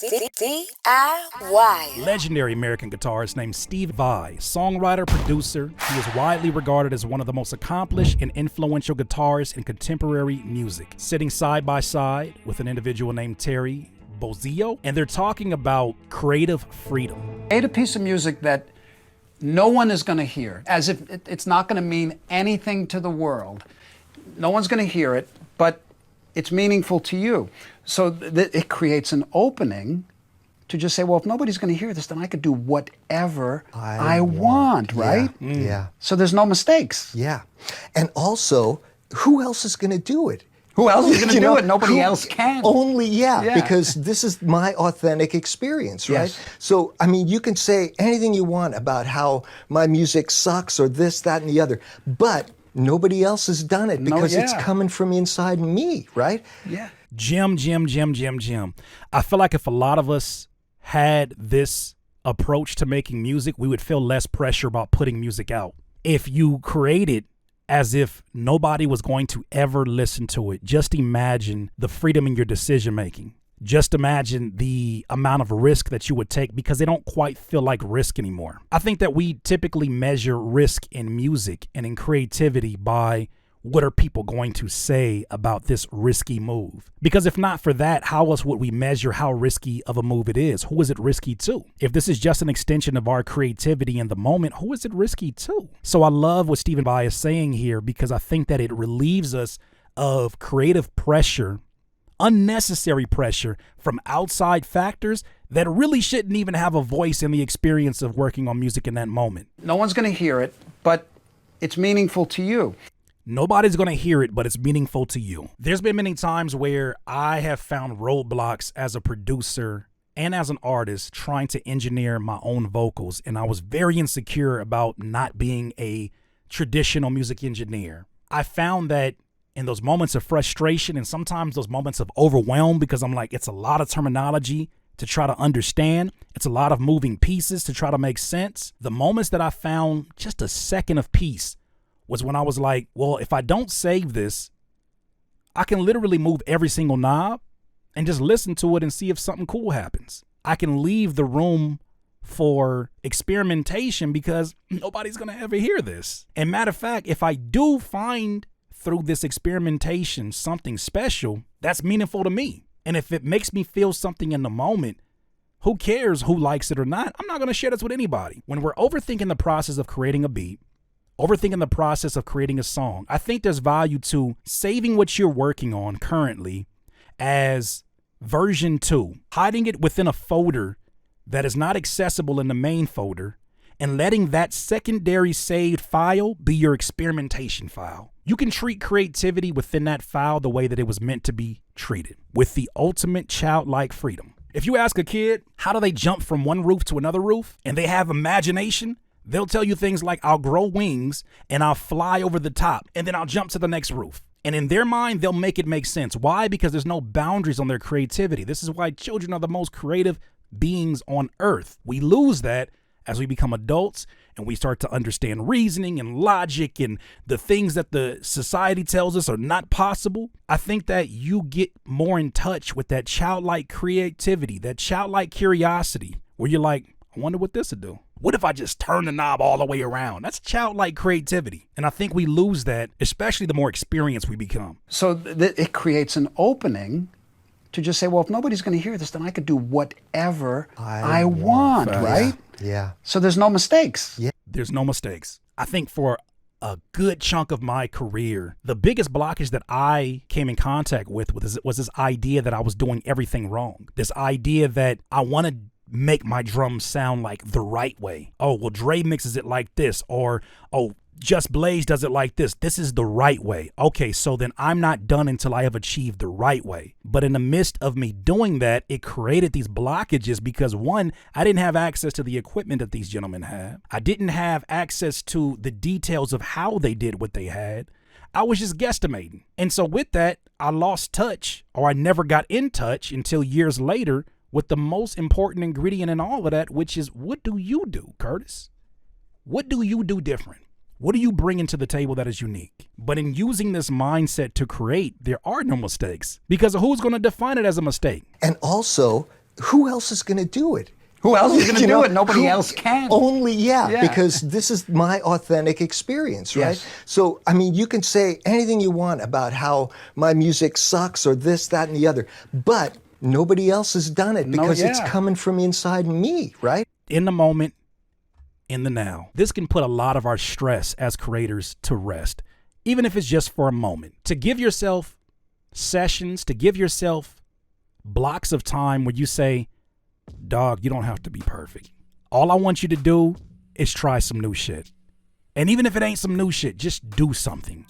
DIY. Legendary American guitarist named Steve Vai, songwriter, producer. He is widely regarded as one of the most accomplished and influential guitarists in contemporary music, sitting side by side with an individual named Terry Bozzio, and they're talking about creative freedom. Made a piece of music that no one is going to hear, as if it's not going to mean anything to the world. No one's going to hear it, but it's meaningful to you. So it creates an opening to just say, well, if nobody's going to hear this, then I could do whatever I want, right? Yeah. So there's no mistakes. Yeah. And also, who else is going to do it? Who else is going to do it? Nobody else can. Only, because this is my authentic experience, right? Yes. So, I mean, you can say anything you want about how my music sucks or this, that, and the other, but nobody else has done it because it's coming from inside me, right? Yeah. Jim. I feel like if a lot of us had this approach to making music, we would feel less pressure about putting music out. If you create it as if nobody was going to ever listen to it, just imagine the freedom in your decision making. Just imagine the amount of risk that you would take, because they don't quite feel like risk anymore. I think that we typically measure risk in music and in creativity by what are people going to say about this risky move? Because if not for that, how else would we measure how risky of a move it is? Who is it risky to? If this is just an extension of our creativity in the moment, who is it risky to? So I love what Stephen Vai is saying here, because I think that it relieves us of creative pressure, unnecessary pressure from outside factors that really shouldn't even have a voice in the experience of working on music in that moment. No one's going to hear it, but it's meaningful to you. Nobody's going to hear it, but it's meaningful to you. There's been many times where I have found roadblocks as a producer and as an artist trying to engineer my own vocals, and I was very insecure about not being a traditional music engineer. I found that in those moments of frustration and sometimes those moments of overwhelm, because I'm like, it's a lot of terminology to try to understand. It's a lot of moving pieces to try to make sense. The moments that I found just a second of peace was when I was like, well, if I don't save this, I can literally move every single knob and just listen to it and see if something cool happens. I can leave the room for experimentation because nobody's going to ever hear this. And matter of fact, if I do find through this experimentation something special, that's meaningful to me. And if it makes me feel something in the moment, who cares who likes it or not? I'm not going to share this with anybody. When we're overthinking the process of creating a beat, overthinking the process of creating a song, I think there's value to saving what you're working on currently as version 2, hiding it within a folder that is not accessible in the main folder, and letting that secondary saved file be your experimentation file. You can treat creativity within that file the way that it was meant to be treated, with the ultimate childlike freedom. If you ask a kid, how do they jump from one roof to another roof, and they have imagination, they'll tell you things like, I'll grow wings and I'll fly over the top and then I'll jump to the next roof. And in their mind, they'll make it make sense. Why? Because there's no boundaries on their creativity. This is why children are the most creative beings on earth. We lose that as we become adults and we start to understand reasoning and logic and the things that the society tells us are not possible. I think that you get more in touch with that childlike creativity, that childlike curiosity, where you're like, I wonder what this would do. What if I just turn the knob all the way around? That's childlike creativity. And I think we lose that, especially the more experienced we become. So it creates an opening to just say, well, if nobody's going to hear this, then I could do whatever I want, right? Yeah. So there's no mistakes. Yeah. There's no mistakes. I think for a good chunk of my career, the biggest blockage that I came in contact with was this idea that I was doing everything wrong. This idea that I wanted make my drums sound like the right way. Oh, well, Dre mixes it like this, or, oh, Just Blaze does it like this. This is the right way. Okay, so then I'm not done until I have achieved the right way. But in the midst of me doing that, it created these blockages because, one, I didn't have access to the equipment that these gentlemen had. I didn't have access to the details of how they did what they had. I was just guesstimating. And so with that, I lost touch, or I never got in touch until years later with the most important ingredient in all of that, which is, what do you do, Curtis? What do you do different? What do you bring into the table that is unique? But in using this mindset to create, there are no mistakes, because who's going to define it as a mistake? And also, who else is going to do it? Who else is going to do it? Nobody else can. Only, because this is my authentic experience, right? Yes. So, I mean, you can say anything you want about how my music sucks or this, that, and the other, but nobody else has done it because it's coming from inside me, right? In the moment, in the now. This can put a lot of our stress as creators to rest, even if it's just for a moment. To give yourself sessions, to give yourself blocks of time where you say, dog, you don't have to be perfect. All I want you to do is try some new shit. And even if it ain't some new shit, just do something.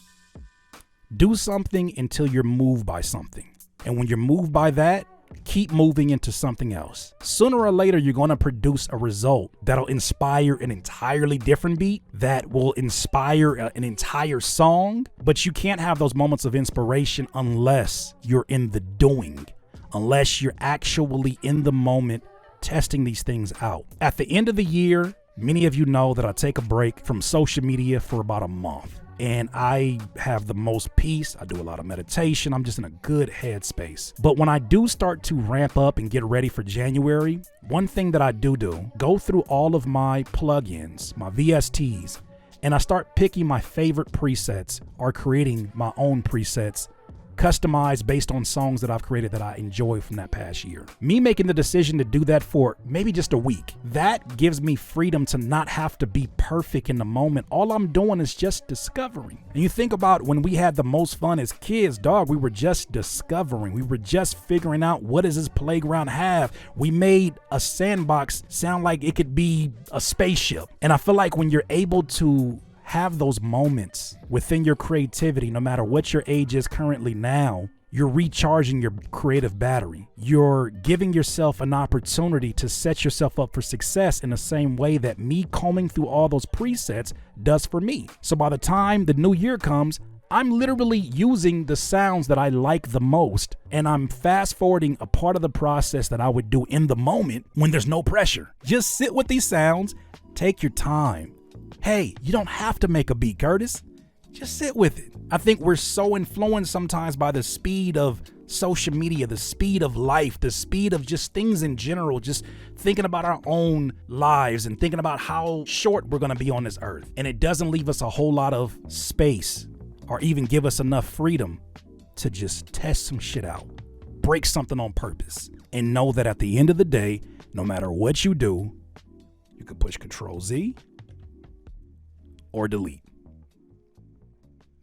Do something until you're moved by something. And when you're moved by that, keep moving into something else. Sooner or later, you're going to produce a result that'll inspire an entirely different beat, that will inspire an entire song. But you can't have those moments of inspiration unless you're in the doing, unless you're actually in the moment testing these things out. At the end of the year, many of you know that I take a break from social media for about a month. And I have the most peace. I do a lot of meditation. I'm just in a good headspace. But when I do start to ramp up and get ready for January, one thing that I do go through all of my plugins, my VSTs, and I start picking my favorite presets or creating my own presets customized based on songs that I've created that I enjoy from that past year. Me making the decision to do that for maybe just a week, that gives me freedom to not have to be perfect in the moment. All I'm doing is just discovering. And you think about when we had the most fun as kids, dog, we were just discovering. We were just figuring out, what does this playground have? We made a sandbox sound like it could be a spaceship. And I feel like when you're able to have those moments within your creativity, no matter what your age is currently now, you're recharging your creative battery. You're giving yourself an opportunity to set yourself up for success in the same way that me combing through all those presets does for me. So by the time the new year comes, I'm literally using the sounds that I like the most, and I'm fast forwarding a part of the process that I would do in the moment when there's no pressure. Just sit with these sounds, take your time. Hey, you don't have to make a beat, Curtis. Just sit with it. I think we're so influenced sometimes by the speed of social media, the speed of life, the speed of just things in general, just thinking about our own lives and thinking about how short we're going to be on this earth. And it doesn't leave us a whole lot of space or even give us enough freedom to just test some shit out, break something on purpose, and know that at the end of the day, no matter what you do, you can push Control-Z or delete.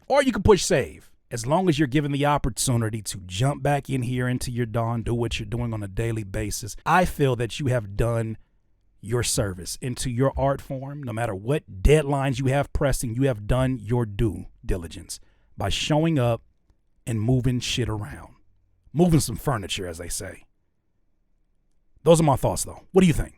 Or you can push save. As long as you're given the opportunity to jump back in here into your dawn, do what you're doing on a daily basis, I feel that you have done your service into your art form. No matter what deadlines you have pressing, you have done your due diligence by showing up and moving shit around. Moving some furniture, as they say. Those are my thoughts, though. What do you think?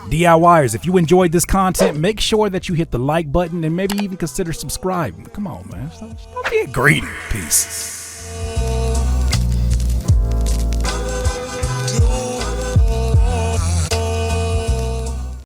DIYers, if you enjoyed this content, make sure that you hit the like button and maybe even consider subscribing. Come on, man. Don't be greedy. Peace.